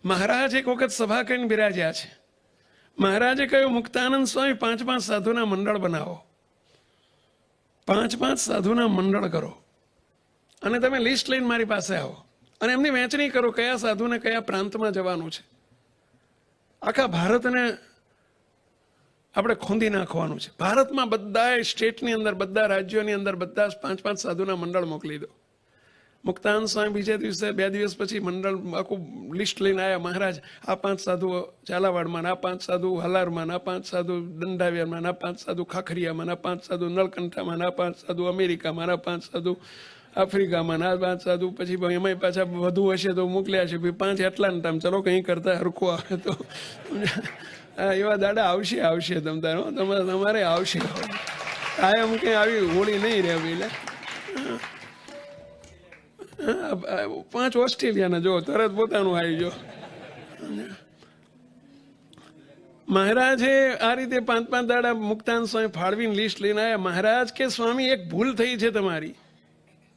મહારાજ એક વખત સભા કરીને બિરાજ્યા છે. મહારાજે કહ્યું, મુક્તાનંદ સ્વામી 5 સાધુના મંડળ બનાવો, 5 સાધુના મંડળ કરો અને તમે લિસ્ટ લઈને મારી પાસે આવો અને એમની વહેંચણી કરો કયા સાધુને કયા પ્રાંતમાં જવાનું છે. આખા ભારતને આપણે ખોંદી નાખવાનું છે. ભારતમાં બધા સ્ટેટની અંદર, બધા રાજ્યોની અંદર બધા 5 સાધુના મંડળ મોકલી દો. મુક્તાનંદ સ્વામી બીજે દિવસે 2 દિવસ પછી મંડળ આખું લિસ્ટ લઈને આવ્યા. મહારાજ, આ 5 સાધુઓ ઝાલાવાડમાં, આ 5 સાધુ હલારમાં, આ 5 સાધુ દંડાવિયામાં, આ 5 સાધુ ખાખરિયામાં, આ 5 સાધુ નલકંઠામાં, આ 5 સાધુ અમેરિકામાં, આ 5 સાધુ આફ્રિકામાં, આ 5 સાધુ પછી એમાંય પાછા વધુ હશે તો મોકલ્યા છે. 5 એટલા ને ટાઈમ ચલો કંઈ કરતા હરખું આવે તો એવા દાડા આવશે તમારે આવશે. કાયમ કંઈ આવી હોળી નહીં રહેવી. એટલે 5 ઓસ્ટ્રેલિયાના જો તરત પોતાનું આવી જો. મહારાજે આ રીતે 5 દાડા મુક્તાનંદ સ્વામી ફાળવીને લિસ્ટ લઈને આવ્યા. મહારાજ કે સ્વામી એક ભૂલ થઈ છે તમારી.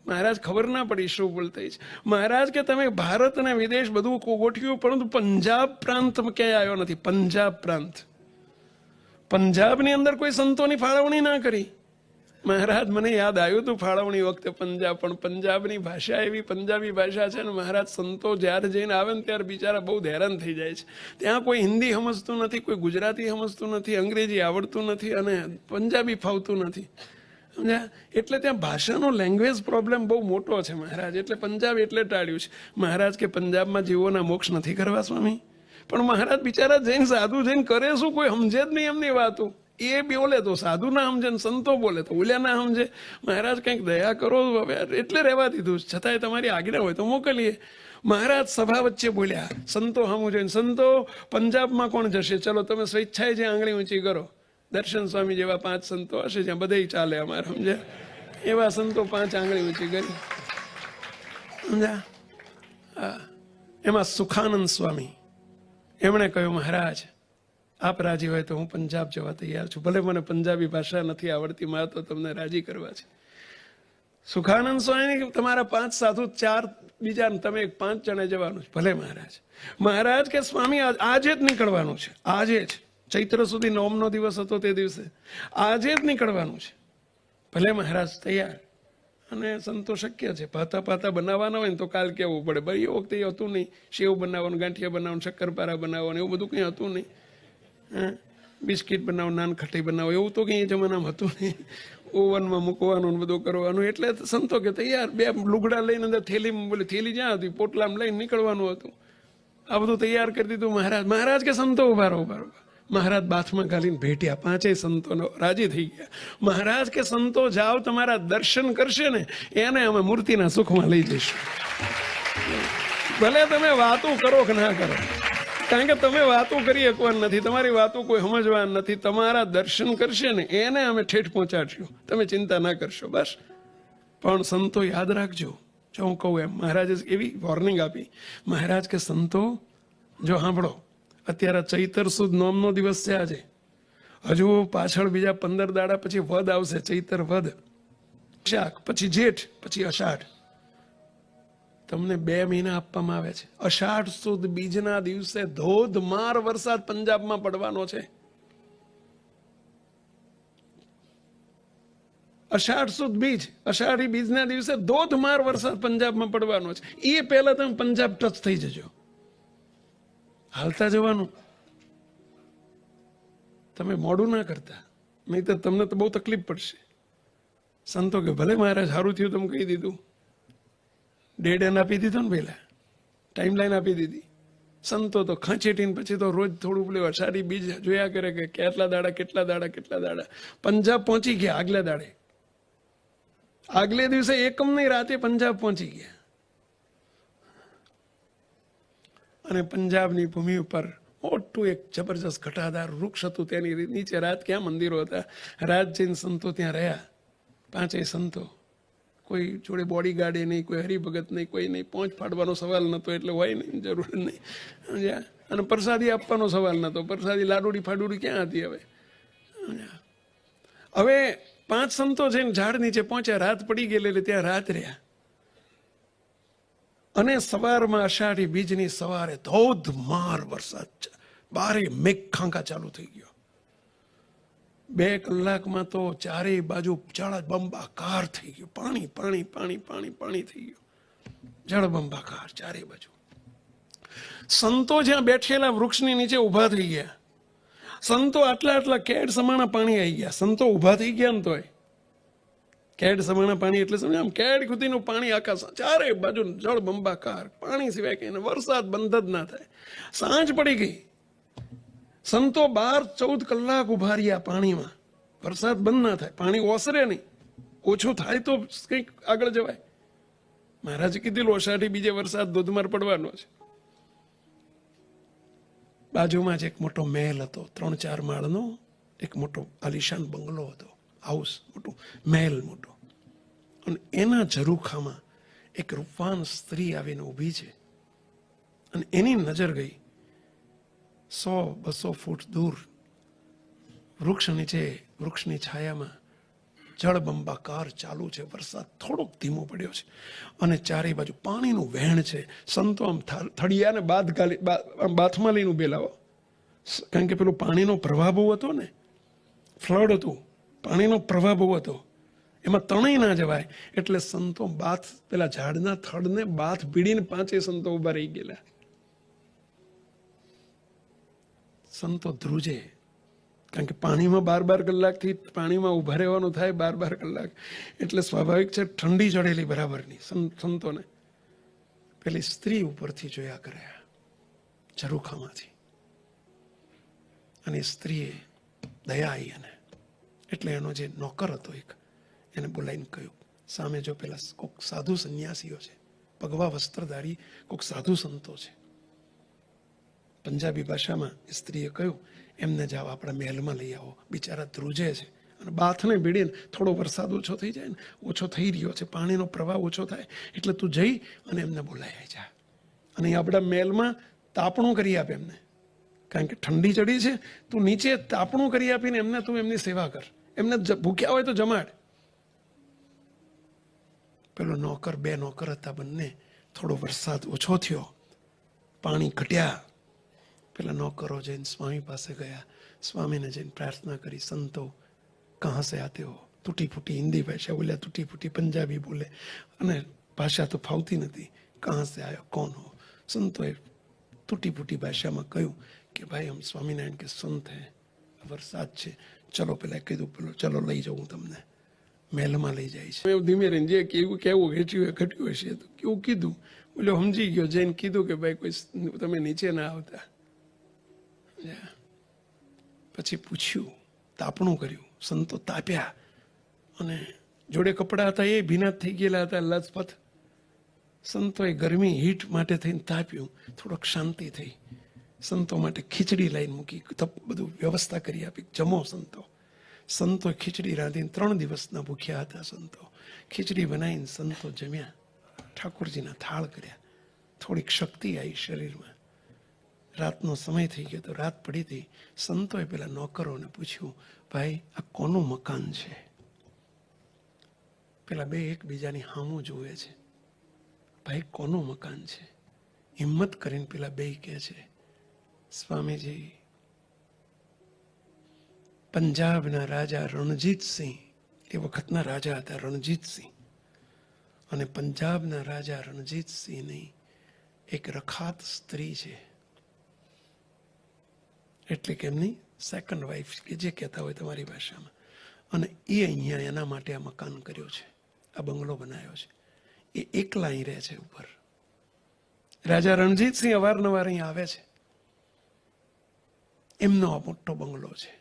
મહારાજ ખબર ના પડી શું ભૂલ થઈ છે. મહારાજ કે તમે ભારત અને વિદેશ બધું ગોઠવ્યું, પરંતુ પંજાબ પ્રાંત ક્યાંય આવ્યો નથી. પંજાબ પ્રાંત, પંજાબની અંદર કોઈ સંતોની ફાળવણી ના કરી. મહારાજ મને યાદ આવ્યું હતું ફાળવણી વખતે પંજાબ, પણ પંજાબની ભાષા એવી પંજાબી ભાષા છે ને મહારાજ સંતો જ્યારે જઈને આવે ને ત્યારે બિચારા બહુ હેરાન થઈ જાય છે. ત્યાં કોઈ હિન્દી સમજતું નથી, કોઈ ગુજરાતી સમજતું નથી, અંગ્રેજી આવડતું નથી અને પંજાબી ફાવતું નથી. સમજ્યા? એટલે ત્યાં ભાષાનો લેંગ્વેજ પ્રોબ્લેમ બહુ મોટો છે મહારાજ. એટલે પંજાબ એટલે ટાળ્યું છે. મહારાજ કે પંજાબમાં જીવોના મોક્ષ નથી કરવા સ્વામી. પણ મહારાજ બિચારા જઈને સાધુ જઈને કરે શું? કોઈ સમજે જ નહીં એમની વાતો. એ બોલે તો સાધુ ના સમજે ને સંતો બોલે તો ઓલ્યા ના સમજે. મહારાજ કંઈક દયા કરો હવે. એટલે રહેવા દીધું. છતાંય તમારી આજ્ઞા હોય તો મોકલીએ. મહારાજ સભા વચ્ચે બોલ્યા, સંતો સામું જોઈને, સંતો પંજાબમાં કોણ જશે? ચલો તમે સ્વેચ્છાએ જે આંગળી ઊંચી કરો. દર્શન સ્વામી જેવા 5 સંતો હશે જ્યાં બધે ચાલે અમારે, સમજ્યા? એવા સંતો 5 આંગળી ઊંચી કરી, સમજ્યા? હા. એમાં સુખાનંદ સ્વામી એમણે કહ્યું, મહારાજ આપ રાજી હોય તો હું પંજાબ જવા તૈયાર છું. ભલે મને પંજાબી ભાષા નથી આવડતી, મારે તો તમને રાજી કરવા છે. સુખાનંદ સ્વામી, તમારા 5 સાધુ 4 બીજા તમે 5 જણે જવાનું છે. ભલે મહારાજ. મહારાજ કે સ્વામી આજે જ નીકળવાનું છે. આજે જ ચૈત્ર સુધી 9મનો દિવસ હતો તે દિવસે. આજે જ નીકળવાનું છે. ભલે મહારાજ તૈયાર. અને સંતો શક્ય છે. પાતા બનાવવાના હોય ને તો કાલ કહેવું પડે. ભાઈ એ વખતે હતું નહીં. સેવ બનાવવાનું, ગાંઠિયા બનાવવાનું, શક્કરપારા બનાવવાનું એવું બધું કંઈ હતું નહીં. બિસ્કિટ બનાવો, નાનખટાઈ બનાવો એવું તો કંઈ જમાનામાં હતું નહીં. ઓવનમાં મૂકવાનું ને બધું કરવાનું. એટલે સંતો કે તૈયાર 2 લુગડા લઈને અંદર થેલીમાં, બોલે થેલી જ્યાં હતી પોટલામાં લઈને નીકળવાનું હતું. આ બધું તૈયાર કરી દીધું મહારાજ. મહારાજ કે સંતો ઉભા રહો. મહારાજ બાથમાં ઘાલીને ભેટ્યા. 5 સંતોનો રાજી થઈ ગયા. મહારાજ કે સંતો જાઓ, તમારા દર્શન કરશે ને એને અમે મૂર્તિના સુખમાં લઈ જઈશું. ભલે તમે વાતો કરો કે ના કરો, કારણ કે તમે વાતો કરી શકવાના નથી, તમારી વાતો કોઈ સમજવાના નથી. તમારા દર્શન કરશે ને એને અમે ઠેઠ પહોંચાડશું. તમે ચિંતા ના કરશો બસ. પણ સંતો યાદ રાખજો, જો હું કહું એમ. મહારાજે એવી વોર્નિંગ આપી. મહારાજ કે સંતો જો સાંભળો, અત્યારે ચૈતર સુદ 9મનો દિવસ છે આજે. હજુ પાછળ બીજા 15 દાડા પછી વદ આવશે. ચૈતર વદ, શાક, પછી જેઠ, પછી અષાઢ. તમને 2 મહિના આપવામાં આવે છે. અષાઢ સુદ બીજના દિવસે ધોધમાર વરસાદ પંજાબમાં પડવાનો છે. અષાઢ સુદ બીજ, અષાઢી બીજના દિવસે ધોધમાર વરસાદ પંજાબમાં પડવાનો છે. એ પહેલા તમે પંજાબ ટચ થઈ જજો. હાલતા જવાનું. તમે મોડું ના કરતા, નહીં તો તમને તો બહુ તકલીફ પડશે. સંતો કે ભલે મહારાજ, સારું થયું તમે કહી દીધું. ડેડ એન્ડ આપી દીધો ને, પહેલા ટાઈમ લાઈન આપી દીધી. સંતો તો ખંચેટીને પછી તો રોજ થોડું પેલું અષાઢી બીજ જોયા કરે કે કેટલા દાડા. પંજાબ પહોંચી ગયા આગલા દાડે. આગલે દિવસે એકમની રાતે પંજાબ પહોંચી ગયા. અને પંજાબની ભૂમિ ઉપર મોટું એક જબરજસ્ત ઘટાદાર વૃક્ષ હતું. તેની નીચે રાત ક્યાં મંદિરો હતા. રાત જઈને સંતો ત્યાં રહ્યા. 5 સંતો. કોઈ જોડે બોડીગાર્ડે નહીં, કોઈ હરિભગત નહીં, કોઈ નહીં. પહોંચ ફાડવાનો સવાલ નહોતો એટલે હોય નહીં, જરૂર નહીં. અને પ્રસાદી આપવાનો સવાલ નહોતો. પ્રસાદી લાડુડી ફાડુડી ક્યાં હતી હવે. હવે 5 સંતો જઈને ઝાડ નીચે પહોંચ્યા. રાત પડી ગયેલી એટલે ત્યાં રાત રહ્યા. અને સવારમાં અષાઢી બીજની સવારે ધોધમાર વરસાદ, બારે મેઘ ખાંકા ચાલુ થઈ ગયો. 2 કલાકમાં તો ચારેય બાજુ જળબંબાકાર થઈ ગયું. પાણી પાણી પાણી પાણી પાણી થઈ ગયું, જળબંબાકાર ચારે બાજુ. સંતો જ્યાં બેઠેલા વૃક્ષની નીચે ઊભા થઈ ગયા. સંતો આટલા કેડ સમાણા પાણી આવી ગયા. સંતો ઊભા થઈ ગયા ને તોય કેડ સમાણા પાણી એટલે સમજ, આમ કેડ સુધીનું પાણી આકાશ, ચારે બાજુ જળબંબાકાર, પાણી સિવાય કઈ, વરસાદ બંધ જ ના થાય. સાંજ પડી ગઈ. સંતો 12-14 કલાક ઉભા રહ્યા પાણીમાં. વરસાદ બંધ ના થાય, પાણી ઓસરે નહીં, ઓછું થાય તો કંઈક આગળ જવાય. મહારાજે કીધેલું અષાઢી બીજે વરસાદ ધોધમાર પડવાનો છે. બાજુમાં જ એક મોટો મહેલ હતો, 3-4 માળનો એક મોટો આલિશાન બંગલો હતો, હાઉસ, મોટું મહેલ મોટો. અને એના ઝરૂખામાં એક રૂપવાન સ્ત્રી આવીને ઊભી છે. અને એની નજર ગઈ 100-200 ફૂટ દૂર વૃક્ષ નીચે, વૃક્ષની છાયામાં જળબંબાકાર ચાલુ છે. વરસાદ થોડોક ધીમો પડ્યો છે અને ચારે બાજુ પાણીનું વહેણ છે. સંતો આમ થળિયાને બાથમાં લઈને ઉભેલા, કારણ કે પેલું પાણીનો પ્રવાહ બહુ હતો ને, ફ્લડ હતું, પાણીનો પ્રવાહ બહુ હતો, એમાં તણાઈ ના જવાય એટલે સંતો પેલા ઝાડના થડને બાથ ભીડીને 5 સંતો ઉભા રહી ગયેલા. સંતો ધ્રુજે, કારણ કે પાણીમાં 12 કલાકથી પાણીમાં ઉભા રહેવાનું થાય, 12 કલાક એટલે સ્વાભાવિક છે ઠંડી ચડેલી બરાબરની. સંતોને પેલી સ્ત્રી ઉપરથી જોયા કર્યા ઝરૂખામાંથી. અને સ્ત્રીએ દયા આવી એને, એટલે એનો જે નોકર હતો એક, એને બોલાવીને કહ્યું, સામે જો પેલા કોઈક સાધુ સંન્યાસીઓ છે, ભગવા વસ્ત્રધારી કોઈક સાધુ સંતો છે. પંજાબી ભાષામાં સ્ત્રીએ કહ્યું, એમને જાઓ આપણા મહેલમાં લઈ આવો, બિચારા ધ્રુજે છે. અને બાથને ભીડીને થોડો વરસાદ ઓછો થઈ જાય ને, ઓછો થઈ રહ્યો છે, પાણીનો પ્રવાહ ઓછો થાય એટલે તું જઈ અને એમને બોલાવી જા. અને આપણા મહેલમાં તાપણું કરી આપે એમને, કારણ કે ઠંડી ચડી છે, તું નીચે તાપણું કરી આપીને એમને તું એમની સેવા કર, એમને ભૂખ્યા હોય તો જમાડ. પેલો નોકર, 2 નોકર હતા, બંને થોડો વરસાદ ઓછો થયો, પાણી ઘટ્યા, પેલા નોકરો જઈને સ્વામી પાસે ગયા, સ્વામીને જઈને પ્રાર્થના કરી, સંતો કહા સે આતે હો, તૂટી ફૂટી હિન્દી ભાષા બોલ્યા, તૂટી ફૂટી પંજાબી બોલે, અને ભાષા તો ફાવતી નથી, કહા સે આયો, કોણ હો. સંતોએ તૂટી ફૂટી ભાષામાં કહ્યું કે ભાઈ હમ સ્વામિનારાયણ કે સંત હે, વરસાદ છે, ચલો. પેલા કીધું, પેલો ચલો લઈ જાઉં તમને. મહેલમાં લઈ જાય છે. ધીમે રહીને જે કેવું ઘટ્યું હશે તો કેવું કીધું, બોલો સમજી ગયો, જઈને કીધું કે ભાઈ કોઈ તમે નીચે ના આવતા. પછી પૂછ્યું, તાપણું કર્યું, સંતો તાપ્યા, અને જોડે કપડા હતા એ ભીના થઈ ગયેલા હતા, લથપથ. સંતોએ ગરમી હીટ માટે થઈને તાપ્યું, થોડોક શાંતિ થઈ. સંતો માટે ખીચડી લાઈને મૂકી, બધું વ્યવસ્થા કરી આપી, જમો સંતો. સંતો ખીચડી રાંધીને 3 દિવસના ભૂખ્યા હતા સંતો. ખીચડી બનાવીને સંતો જમ્યા, ઠાકોરજીના થાળ કર્યા, થોડીક શક્તિ આવી શરીરમાં. રાતનો સમય થઈ ગયો તો રાત પડી હતી. સંતોએ પેલા નોકરોને પૂછ્યું, ભાઈ આ કોનું મકાન છે? પેલા 2 એકબીજાની સામું જોવે છે, ભાઈ કોનું મકાન છે? હિંમત કરીને પેલા 2 કહે છે, સ્વામીજી, પંજાબના રાજા રણજીતસિંહ, એ વખતના રાજા હતા રણજીતસિંહ, અને પંજાબના રાજા રણજીતસિંહની એક રખાત સ્ત્રી છે, એટલે કે એમની સેકન્ડ વાઇફ કે જે કહેતા હોય તમારી ભાષામાં, અને એ અહીંયા એના માટે આ મકાન કર્યું છે, આ બંગલો બનાવ્યો છે. એ એકલા અહીં રહે છે ઉપર. રાજા રણજીતસિંહ અવારનવાર અહીં આવે છે, એમનો આ મોટો બંગલો છે.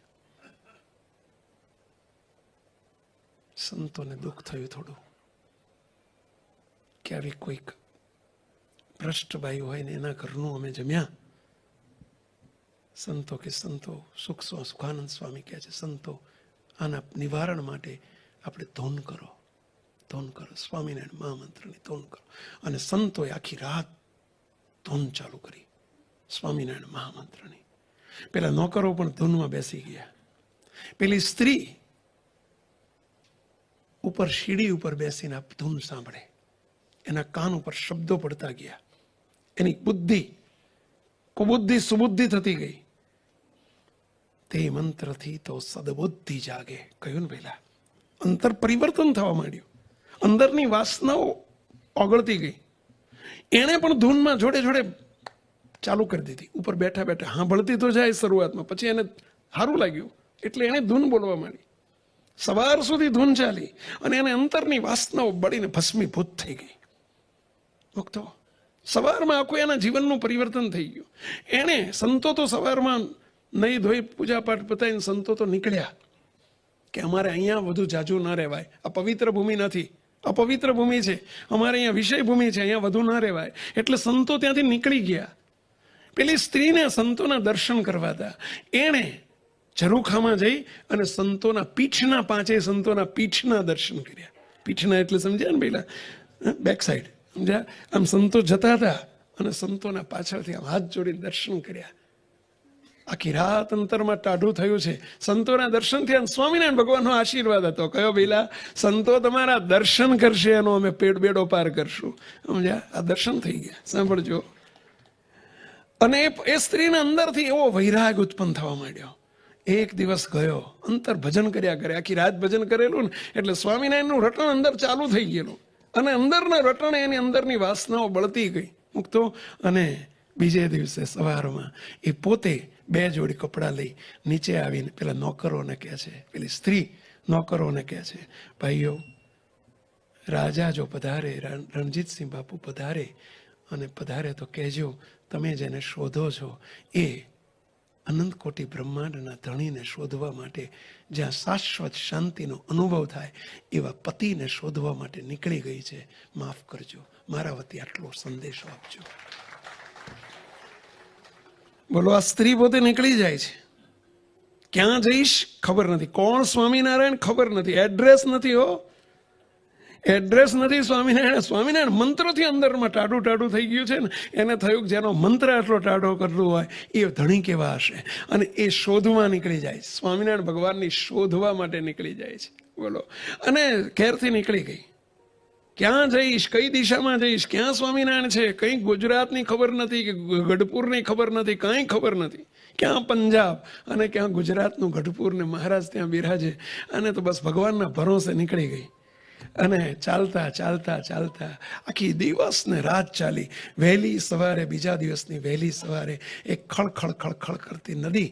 સંતોને દુઃખ થયું થોડું કે આવી કોઈક ભ્રષ્ટ બાઈ હોય ને એના ઘરનું અમે જમ્યા. સંતો કે સંતો, સુખાનંદ સ્વામી કહે છે, સંતો આના નિવારણ માટે આપણે ધૂન કરો, સ્વામિનારાયણ મહામંત્રની ધૂન કરો. અને સંતોએ આખી રાત ધૂન ચાલુ કરી સ્વામિનારાયણ મહામંત્રની. પેલા નોકરો પણ ધૂનમાં બેસી ગયા. પેલી સ્ત્રી ઉપર સીડી ઉપર બેસીને ધૂન સાંભળે, એના કાન ઉપર શબ્દો પડતા ગયા, એની બુદ્ધિ કુબુદ્ધિ સુબુદ્ધિ થતી ગઈ. તે મંત્રથી તો સદબુદ્ધિ જાગે. કહ્યું ને પહેલા, અંતર પરિવર્તન થવા માંડ્યું, અંદરની વાસનાઓ ઓગળતી ગઈ. એણે પણ ધૂનમાં જોડે જોડે ચાલુ કરી દીધી. ઉપર બેઠા બેઠા સાંભળતી તો જાય શરૂઆતમાં, પછી એને સારું લાગ્યું એટલે એણે ધૂન બોલવા માંડી. સવાર સુધી ધૂન ચાલી અને એને અંતરની વાસનાઓ બળીને ભસ્મીભૂત થઈ ગઈ. ભક્તો, સવારમાં આખું એના જીવનનું પરિવર્તન થઈ ગયું. એણે સંતો તો સવારમાં નહીં ધોઈ પૂજાપાઠ પતાવીને સંતો તો નીકળ્યા કે અમારે અહીંયા વધુ જાજુ ન રહેવાય, આ પવિત્ર ભૂમિ નથી, અપવિત્ર ભૂમિ છે, અમારે અહીંયા વિષય ભૂમિ છે, અહીંયા વધુ ન રહેવાય. એટલે સંતો ત્યાંથી નીકળી ગયા. પેલી સ્ત્રીને સંતોના દર્શન કરવા હતા. એણે ઝરૂખામાં જઈ અને સંતોના પીઠના, 5 સંતોના પીઠના દર્શન કર્યા. પીઠના એટલે સમજ્યા ને પેલા બેક સાઈડ, સમજ્યા? આમ સંતો જતા હતા અને સંતોના પાછળથી આમ હાથ જોડીને દર્શન કર્યા. આખી રાત અંતરમાં ટાઢું થયું છે સંતોના દર્શનથી. અને સ્વામિનારાયણ ભગવાનનો આશીર્વાદ હતો. કયો પેલા સંતો તમારા દર્શન કરશે એનો અમે પેટ બેડો પાર કરશું. સમજ્યા? આ દર્શન થઈ ગયા. સાંભળજો. અને એ સ્ત્રીના અંદરથી એવો વૈરાગ ઉત્પન્ન થવા માંડ્યો. એક દિવસ ગયો, અંતર ભજન કર્યા કરે, આખી રાત ભજન કરેલું ને એટલે સ્વામિનારાયણનું રટણ અંદર ચાલુ થઈ ગયેલું. અને અંદરના રટણે એની અંદરની વાસનાઓ બળતી ગઈ, મુક્તો. અને બીજે દિવસે સવારમાં એ પોતે 2 જોડી કપડાં લઈ નીચે આવીને પેલા નોકરોને કહે છે, પેલી સ્ત્રી નોકરોને કહે છે, ભાઈઓ, રાજા જો પધારે, રણજીતસિંહ બાપુ પધારે, અને પધારે તો કહેજો તમે જેને શોધો છો એ અનંત કોટી બ્રહ્માંડના ધણીને શોધવા માટે, જ્યાં શાશ્વત શાંતિનો અનુભવ થાય એવા પતિને શોધવા માટે નીકળી ગઈ છે. માફ કરજો, મારા વતી આટલો સંદેશો આપજો. બોલો, આ સ્ત્રી પોતે નીકળી જાય છે. ક્યાં જઈશ ખબર નથી, કોણ સ્વામિનારાયણ ખબર નથી, એડ્રેસ નથી. એડ્રેસ નથી સ્વામિનારાયણ. સ્વામિનારાયણ મંત્રોથી અંદરમાં ટાઢું ટાઢું થઈ ગયું છે ને. એને થયું કે જેનો મંત્ર આટલો ટાઢો કરતો હોય એ ધણી કેવા હશે. અને એ શોધવા નીકળી જાય છે, સ્વામિનારાયણ ભગવાનની શોધવા માટે નીકળી જાય છે. બોલો. અને ઘેરથી નીકળી ગઈ. ક્યાં જઈશ, કઈ દિશામાં જઈશ, ક્યાં સ્વામિનારાયણ છે, કંઈ ગુજરાતની ખબર નથી કે ગઢપુરની ખબર નથી, કાંઈ ખબર નથી. ક્યાં પંજાબ અને ક્યાં ગુજરાતનું ગઢપુર ને મહારાજ ત્યાં બિરાજે. અને તો બસ ભગવાનના ભરોસે નીકળી ગઈ. અને ચાલતા ચાલતા ચાલતા આખી દિવસ ને રાત ચાલી. વહેલી સવારે, બીજા દિવસની વહેલી સવારે એક ખળખળ ખળખળ કરતી નદી,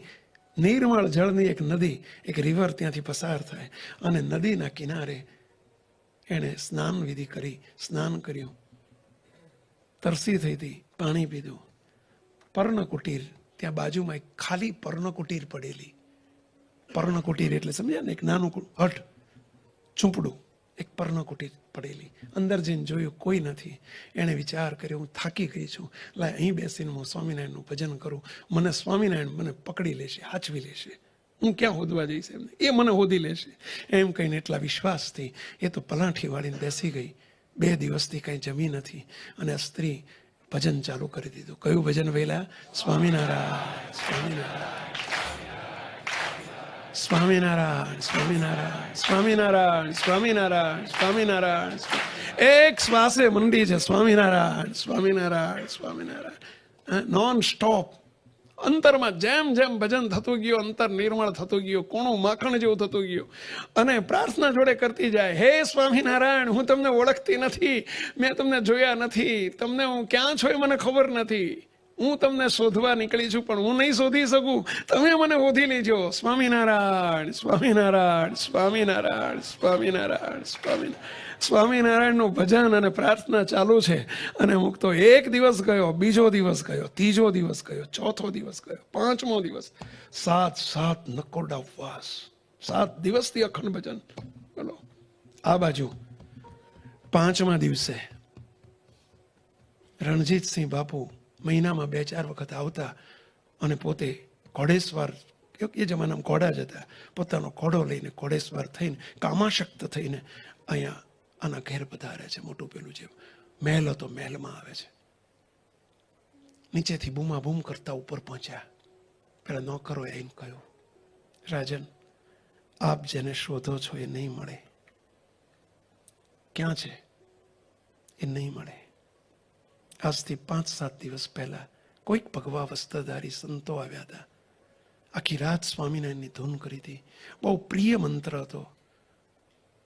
નિર્મળ જળની એક નદી, એક રિવર ત્યાંથી પસાર થાય. અને નદીના કિનારે એણે સ્નાન વિધિ કરી, સ્નાન કર્યું, તરસી થઈ હતી, પાણી પીધું. પર્ણકુટીર, ત્યાં બાજુમાં એક ખાલી પર્ણકુટીર પડેલી. પર્ણકુટીર એટલે સમજ્યા ને, એક નાનું હટ, ઝૂંપડું, એક પર્ણકુટીર પડેલી. અંદર જઈને જોયું, કોઈ નથી. એણે વિચાર કર્યો, હું થાકી ગઈ છું, લાય અહીં બેસીને હું સ્વામિનારાયણનું ભજન કરું. મને સ્વામિનારાયણ મને પકડી લેશે, હાચવી લેશે. હું ક્યાં હોદવા જઈશ એમને, એ મને હોદી લેશે. એમ કહીને એટલા વિશ્વાસથી એ તો પલાઠી વાળીને બેસી ગઈ. 2 દિવસથી કંઈ જમી નથી. અને આ સ્ત્રી ભજન ચાલુ કરી દીધું. કયું ભજન વહેલા? સ્વામિનારાયણ સ્વામિનારાયણ સ્વામિનારાયણ સ્વામિનારાયણ સ્વામિનારાયણ સ્વામિનારાયણ સ્વામિનારાયણ. એક શ્વાસે મંડી છે સ્વામિનારાયણ સ્વામિનારાયણ સ્વામિનારાયણ, નોન સ્ટોપ. અંતરમાં જેમ જેમ ભજન થતું ગયું, અંતર નિર્મળ થતું ગયું, કોણું માખણ જેવું થતું ગયું. અને પ્રાર્થના જોડે કરતી જાય, હે સ્વામિનારાયણ, હું તમને ઓળખતી નથી, મેં તમને જોયા નથી, તમને હું ક્યાં છો એ મને ખબર નથી, હું તમને શોધવા નીકળી છું પણ હું નહીં શોધી શકું, તમે મને શોધી લેજો. સ્વામિનારાયણ સ્વામિનારાયણ સ્વામિનારાયણ સ્વામિનારાયણ સ્વામિનારાયણ. સ્વામિનારાયણનું ભજન અને પ્રાર્થના ચાલુ છે. અને મુક્તો એક દિવસ ગયો, બીજો દિવસ ગયો, ત્રીજો દિવસ ગયો, ચોથો દિવસ ગયો, 5મો દિવસ. 7 નકોરડા ઉપવાસ, 7 દિવસથી અખંડ ભજન. બોલો. આ બાજુ 5મા દિવસે રણજીતસિંહ બાપુ મહિનામાં 2-4 વખત આવતા અને પોતે ઘોડેસવાર, એ જમાનામાં ઘોડા જ હતા, પોતાનો ઘોડો લઈને ઘોડેસવાર થઈને કામાશક્ત થઈને અહીંયા આના ઘેર પધારે છે. મોટું પેલું જે મહેલ હતો, મહેલમાં આવે છે. નીચેથી બૂમા બૂમ કરતા ઉપર પહોંચ્યા. પેલા નોકરોએ એમ કહ્યું, રાજન, આપ જેને શોધો છો એ નહીં મળે. ક્યાં છે? એ નહીં મળે. આજથી 5-7 દિવસ પહેલા કોઈક ભગવા વસ્ત્રધારી સંતો આવ્યા હતા. આખી રાત સ્વામિનારાયણની ધૂન કરી હતી. બહુ પ્રિય મંત્ર હતો.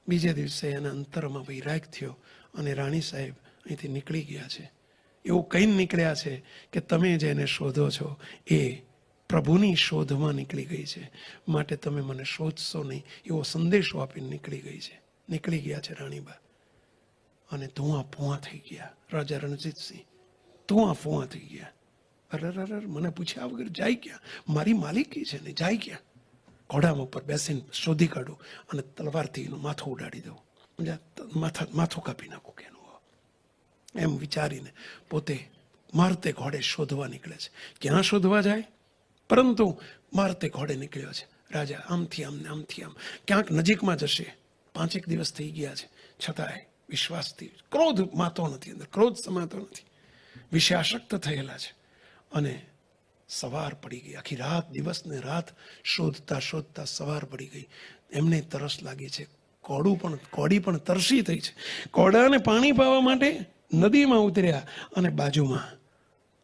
બીજે દિવસે એના અંતરમાં વૈરાગ થયો અને રાણી સાહેબ અહીંથી નીકળી ગયા છે. એવું કહીને નીકળ્યા છે કે તમે જેને શોધો છો એ પ્રભુની શોધમાં નીકળી ગઈ છે, માટે તમે મને શોધશો નહીં, એવો સંદેશો આપીને નીકળી ગયા છે રાણીબા. અને ધુઆ ફુઆ થઈ ગયા. રાજા રણજીતસિંહ ધુઆ ફુઆ થઈ ગયા. અરર મને પૂછ્યા વગર જાય ક્યાં? મારી માલિકી છે ને, જાય ક્યાં? ઘોડામાં ઉપર બેસીને શોધી કાઢું અને તલવારથી એનું માથું ઉડાડી દઉં, માથું કાપી નાખું કે એનું, એમ વિચારીને પોતે મારતે ઘોડે શોધવા નીકળે છે. ક્યાં શોધવા જાય? પરંતુ મારતે ઘોડે નીકળ્યો છે. રાજા આમથી આમ ને આમથી આમ ક્યાંક નજીકમાં જશે. 5 દિવસ થઈ ગયા છે, છતાંય વિશ્વાસથી ક્રોધ માતો નથી, અંદર ક્રોધ સમાતો નથી, વિષયાસક્ત થયેલા છે. અને સવાર પડી ગઈ. આખી રાત, દિવસ ને રાત શોધતા શોધતા સવાર પડી ગઈ. એમને તરસ લાગી છે. કોડી પણ તરસી થઈ છે. કોડાને પાણી પાવા માટે નદીમાં ઉતર્યા અને બાજુમાં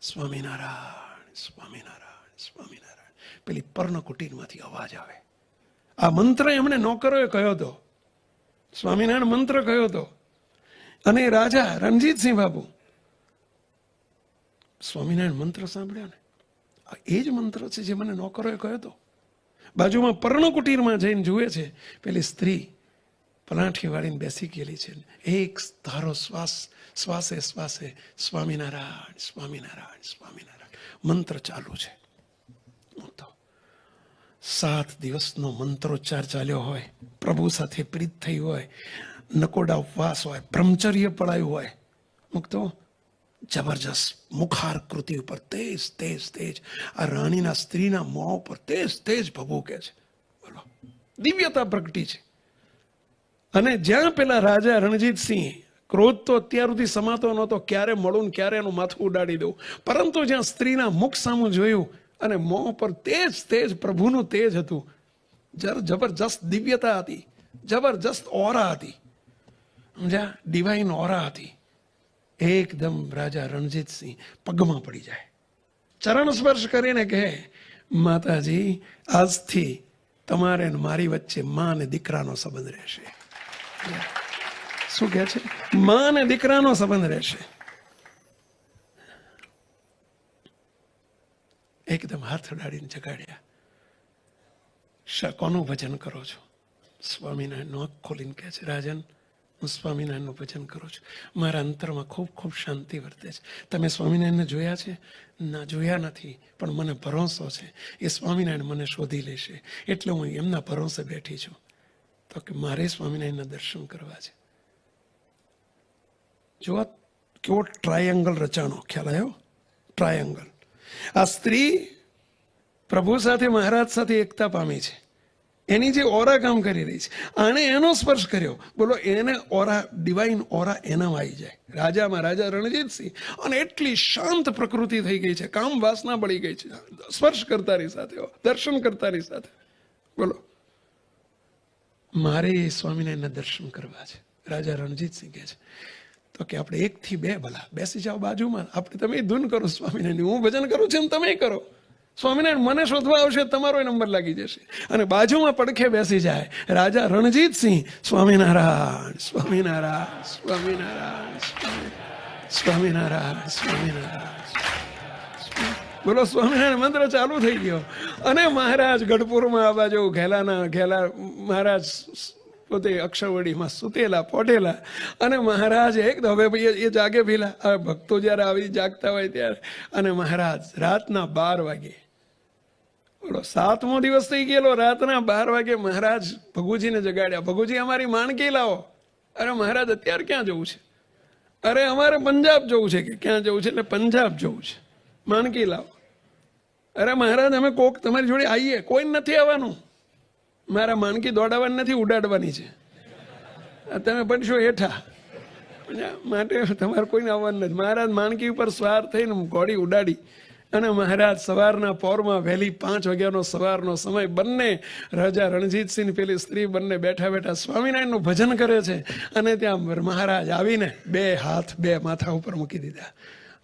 સ્વામિનારાયણ સ્વામિનારાયણ સ્વામિનારાયણ પેલી પર્ણકુટીરમાંથી અવાજ આવે. આ મંત્ર એમણે નોકરોએ કહ્યો હતો, સ્વામિનારાયણ મંત્ર કહ્યો હતો. અને રાજા રણજીતસિંહ બાબુ સ્વામિનારાયણ મંત્ર સાંભળ્યા ને, એ જ મંત્ર છે જે મને નોકરોએ કહ્યો હતો. બાજુમાં પર્ણકુટીરમાં જઈને જુએ છે, પેલી સ્ત્રી પલાઠી વાળીને બેસી ગયેલી છે. એક ધારો શ્વાસે સ્વામિનારાયણ સ્વામિનારાયણ સ્વામિનારાયણ મંત્ર ચાલુ છે. 7 દિવસનો મંત્રોચ્ચાર ચાલ્યો હોય, પ્રભુ સાથે પ્રીત થઈ હોય, નકોડા ઉપવાસ હોય, બ્રહ્મચર્ય પડાયું હોય, મુક્તો જબરજસ્ત મુખારકૃતિ ઉપર તેજ આ રાણીના સ્ત્રીના મોં ઉપર તેજ ભભૂકે છે. બોલો, દિવ્યતા પ્રગટી છે. અને જ્યાં પેલા રાજા રણજીતસિંહ, ક્રોધ તો અત્યાર સુધી સમાતો નહોતો, ક્યારે મળું ને ક્યારે એનું માથું ઉડાડી દઉં, પરંતુ જ્યાં સ્ત્રીના મુખ સામું જોયું અને મોં પર તેજ પ્રભુનું તેજ હતું, જબરજસ્ત દિવ્યતા હતી, જબરજસ્ત ઓરા હતી, સમજ્યા? ડિવાઇન ઓરા હતી. એકદમ રાજા રણજીતસિંહ પગમાં પડી જાય, ચરણ સ્પર્શ કરીને કહે, માતાજી, આજથી તમારે મારી વચ્ચે માં અને દીકરાનો સંબંધ રહેશે. શું કહે છે? માં અને દીકરાનો સંબંધ રહેશે. એકદમ હાથ અડાડીને જગાડ્યા. કોનું ભજન કરો છો? સ્વામિનારાયણનો આંખ ખોલીને કહે છે, રાજન, હું સ્વામિનારાયણનું ભજન કરું છું. મારા અંતરમાં ખૂબ શાંતિ વર્તે છે. તમે સ્વામિનારાયણને જોયા છે? ના, જોયા નથી, પણ મને ભરોસો છે એ સ્વામિનારાયણ મને શોધી લેશે, એટલે હું એમના ભરોસે બેઠી છું. તો કે મારે સ્વામિનારાયણના દર્શન કરવા છે. જો કેવો ટ્રાયેંગલ રચાણો, ખ્યાલ આવ્યો? ટ્રાયેંગલ. આ સ્ત્રી પ્રભુ સાથે, મહારાજ સાથે એકતા પામી છે. એની જે ઓરા કામ કરી રહી છે, આણે એનો સ્પર્શ કર્યો. બોલો, એને ઓરા, ડિવાઇન ઓરા એનામાં આવી જાય. રાજામાં રાજા રણજીતસિંહ, અને એટલી શાંત પ્રકૃતિ થઈ ગઈ છે, કામ વાસના બળી ગઈ છે સ્પર્શ કરતાની સાથે, દર્શન કરતાની સાથે. બોલો, મારે સ્વામિનારાયણના દર્શન કરવા છે. રાજા રણજીતસિંહ કહે છે, તો કે આપણે 1 થી 2 ભલા બેસી જાઓ બાજુમાં, આપણે તમે ધૂન કરો સ્વામિનારાયણ, હું ભજન કરું છું તમે કરો. સ્વામિનારાયણ મને શોધવા આવશે, તમારો નંબર લાગી જશે. અને બાજુમાં પડખે બેસી જાય રાજા રણજીતસિંહ, સ્વામિનારાયણ સ્વામિનારાયણ સ્વામિનારાયણ સ્વામિનારાયણ સ્વામિનારાયણ. બોલો, સ્વામિનારાયણ મંત્ર ચાલુ થઈ ગયો. અને મહારાજ ગઢપુરમાં આ બાજુ ઘેલા મહારાજ પોતે અક્ષરવડીમાં સુતેલા પોટેલા. અને મહારાજ એકદમ, હવે ભાઈ એ જાગે પેલા ભક્તો જયારે આવી જાગતા હોય ત્યારે, અને મહારાજ રાતના 12 વાગે, બોલો 7મો દિવસ થઈ ગયેલો, રાતના 12 વાગે મહારાજ ભગુજીને જગાડ્યા. ભગુજી, અમારી માણકી લાવો. અરે મહારાજ, અત્યારે ક્યાં જવું છે? અરે અમારે પંજાબ જવું છે. કે ક્યાં જવું છે? એટલે પંજાબ જવું છે, માણકી લાવો. અરે મહારાજ, અમે કોક તમારી જોડે આવીએ. કોઈ નથી આવવાનું, મારા માણકી દોડાવવાની નથી, ઉડાડવાની છે. તમે પડશો હેઠા, માટે તમારે કોઈને આવવાનું નથી. મહારાજ માણકી ઉપર સવાર થઈને ઘોડી ઉડાડી અને મહારાજ સવારના પોરમાં વહેલી 5 વાગ્યાનો સવારનો સમય બંને રાજા રણજીતસિંહ પેલી સ્ત્રી બંને બેઠા બેઠા સ્વામિનારાયણનું ભજન કરે છે. અને ત્યાં મહારાજ આવીને 2 હાથ 2 માથા ઉપર મૂકી દીધા.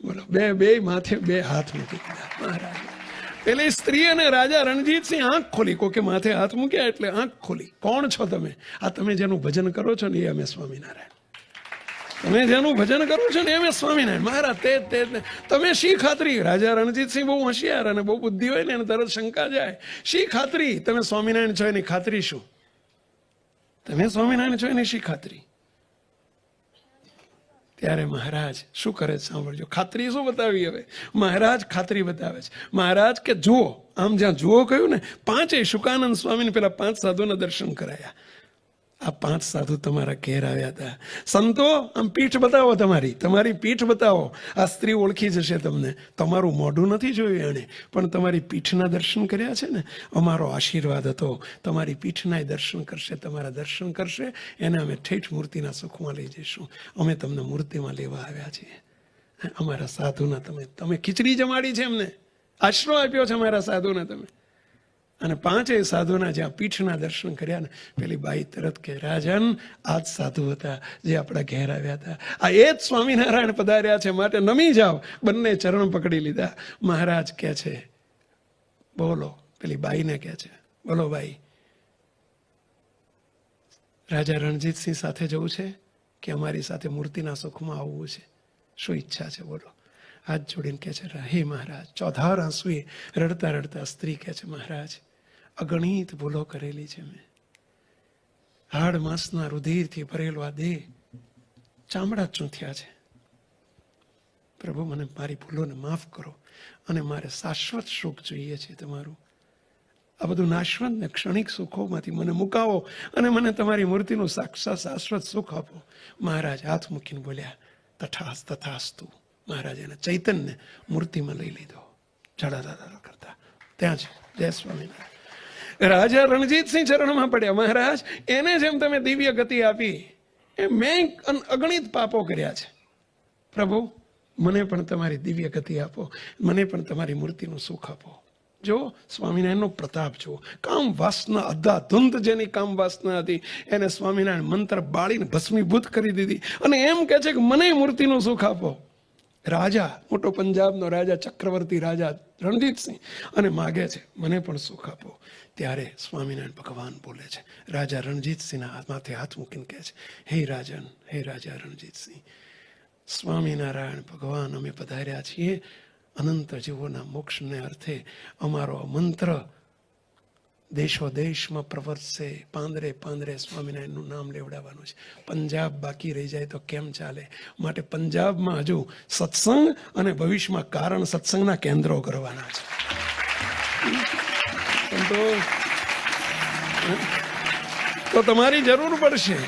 બોલો, બે માથે 2 હાથ મૂકી દીધા મહારાજ. પેલી સ્ત્રી અને રાજા રણજીતસિંહ આંખ ખોલી. કોકે માથે હાથ મૂક્યા એટલે આંખ ખોલી. કોણ છો તમે? આ તમે જેનું ભજન કરો છો ને એ અમે સ્વામિનારાયણ. તમે જેનું ભજન કરો છો ને એમ સ્વામિનારાયણ. મહારાજ તે તમે શી ખાતરી? રાજા રણજીતસિંહ બહુ હોશિયાર અને બહુ બુદ્ધિ હોય ને એને તરત શંકા જાય. શી ખાતરી તમે સ્વામિનારાયણ છો એની ખાતરી શું? તમે સ્વામિનારાયણ છો એની શી ખાતરી? ત્યારે મહારાજ શું કરે છે સાંભળજો. ખાતરી શું બતાવી? હવે મહારાજ ખાતરી બતાવે છે. મહારાજ કે જુઓ, આમ જ્યાં જુઓ કહ્યું ને, 5 શુકાનંદ સ્વામીને પેલા 5 સાધુના દર્શન કરાયા. આ 5 સાધુ તમારા ઘેર આવ્યા હતા. સંતો આમ પીઠ બતાવો, તમારી પીઠ બતાવો. આ સ્ત્રી ઓળખી જશે તમને. તમારું મોઢું નથી જોયું એણે, પણ તમારી પીઠના દર્શન કર્યા છે ને. અમારો આશીર્વાદ હતો. તમારી પીઠના દર્શન કરશે, તમારા દર્શન કરશે, એને અમે ઠેઠ મૂર્તિના સુખમાં લઈ જઈશું. અમે તમને મૂર્તિમાં લેવા આવ્યા છીએ. અમારા સાધુના તમે ખીચડી જમાડી છે, એમને આશરો આપ્યો છે અમારા સાધુને તમે. અને 5 સાધુના જ્યાં પીઠના દર્શન કર્યા ને, પેલી બાઈ તરત કે રાજન આ જ સાધુ હતા જે આપણા ઘેર આવ્યા હતા. આ એ જ સ્વામિનારાયણ પધાર્યા છે, માટે નમી જાઓ. બંને ચરણ પકડી લીધા. મહારાજ કે છે બોલો. પેલી બાઈને કે છે બોલો બાઈ, રાજા રણજીતસિંહ સાથે જવું છે કે અમારી સાથે મૂર્તિના સુખમાં આવવું છે? શું ઈચ્છા છે બોલો? હાથ જોડીને કે છે હે મહારાજ. ચોધાર આંસુએ રડતા રડતા સ્ત્રી કે છે મહારાજ, અગણિત ભૂલો કરેલી છે મેં. હાડ માંસના રુધિરથી ભરેલો આ દેહ ચામડા ચૂંથ્યા છે. પ્રભુ મને મારી ભૂલોને માફ કરો અને મારે શાશ્વત સુખ જોઈએ છે તમારું. આ બધું નાશવંત ને ક્ષણિક સુખોમાંથી મને મુકાવો અને મને તમારી મૂર્તિનું સાક્ષાત શાશ્વત સુખ આપો. મહારાજ હાથ મૂકીને બોલ્યા તથાસ્તુ. મહારાજ એના ચૈતન્ય મૂર્તિમાં લઈ લીધો. જડા કરતા ત્યાં જ જય સ્વામિનારાયણ. રાજા રણજીતસિંહ ચરણમાં પડ્યા. મહારાજ એને જેમ તમે દિવ્ય ગતિ આપી, એ મેં અગણિત પાપો કર્યા છે. પ્રભુ મને પણ તમારી દિવ્ય ગતિ આપો, મને પણ તમારી મૂર્તિનું સુખ આપો. જો સ્વામિનારાયણનો પ્રતાપ જુઓ. કામ વાસના અધાધુંધ જેની કામ વાસના હતી એને સ્વામિનારાયણ મંત્ર બાળીને ભસ્મીભૂત કરી દીધી. અને એમ કે છે કે મને મૂર્તિનું સુખ આપો. રાજા, મોટો પંજાબનો રાજા, ચક્રવર્તી રાજા રણજીતસિંહ, અને માગે છે મને પણ સુખ આપો. ત્યારે સ્વામિનારાયણ ભગવાન બોલે છે. રાજા રણજીતસિંહના માથે હાથ મૂકીને કહે છે હે રાજન, હે રાજા રણજીતસિંહ, સ્વામિનારાયણ ભગવાન અમે પધાર્યા છીએ અનંત જીવોના મોક્ષને અર્થે. અમારો મંત્ર દેશો દેશમાં પ્રવર્તશે. પાંદરે પાંદરે સ્વામિનારાયણનું નામ લેવડાવવાનું છે. પંજાબ બાકી રહી જાય તો કેમ ચાલે? માટે પંજાબમાં હજુ સત્સંગ અને ભવિષ્યમાં કારણ સત્સંગના કેન્દ્રો કરવાના છે. તો તમારી જરૂર પડશે.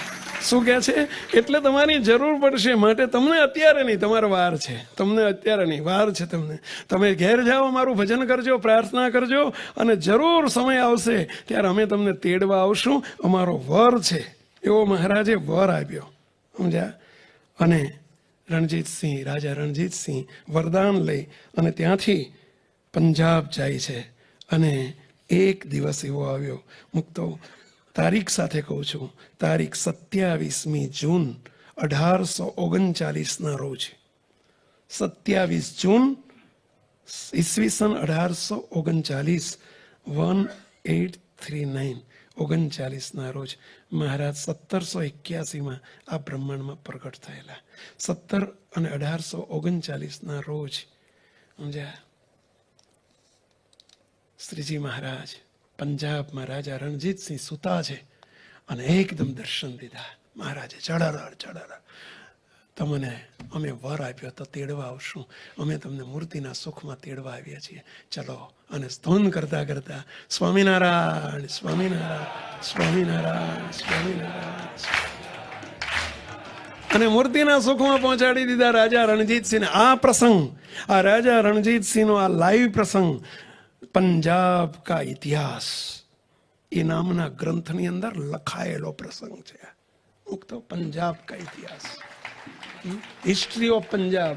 શું કહે છે? એટલે તમારી જરૂર પડશે. માટે તમને અત્યારે નહીં, તમારે વાર છે. તમને અત્યારે નહીં, વાર છે તમને. તમે ઘેર જાઓ, મારું ભજન કરજો, પ્રાર્થના કરજો, અને જરૂર સમય આવશે ત્યારે અમે તમને તેડવા આવશું. અમારો વર છે. એવો મહારાજે વર આપ્યો, સમજ્યા? અને રણજીતસિંહ, રાજા રણજીતસિંહ વરદાન લઈ અને ત્યાંથી પંજાબ જાય છે. અને એક દિવસ એવો આવ્યો, મુક્તો તારીખ સાથે કહું છું, તારીખ 27મી જૂન 1839ના રોજ, 27 જૂન ઈસવીસન 1839, 1839ના રોજ મહારાજ 1781માં આ બ્રહ્માંડમાં પ્રગટ થયેલા. 17 અને 1839ના રોજ, સમજ્યા? શ્રીજી મહારાજ પંજાબમાં રાજા રણજીતસિંહ સુતા છે અને એકદમ દર્શન દીધા. મહારાજે ચડાર તમને અમે વર આપ્યો તો તેડવા આવશું. અમે તમને મૂર્તિના સુખમાં તેડવા આવ્યા છીએ. ચલો. અને સ્તોન કરતા કરતા સ્વામિનારાયણ સ્વામિનારાયણ સ્વામિનારાયણ સ્વામિનારાયણ, અને મૂર્તિના સુખમાં પહોંચાડી દીધા રાજા રણજીતસિંહને. આ પ્રસંગ, આ રાજા રણજીતસિંહનો આ લાઈવ પ્રસંગ પંજાબ કા ઇતિહાસ એ નામના ગ્રંથની અંદર લખાયેલો પ્રસંગ છે. મુક્તો પંજાબ કા ઇતિહાસ, હિસ્ટ્રી ઓફ પંજાબ,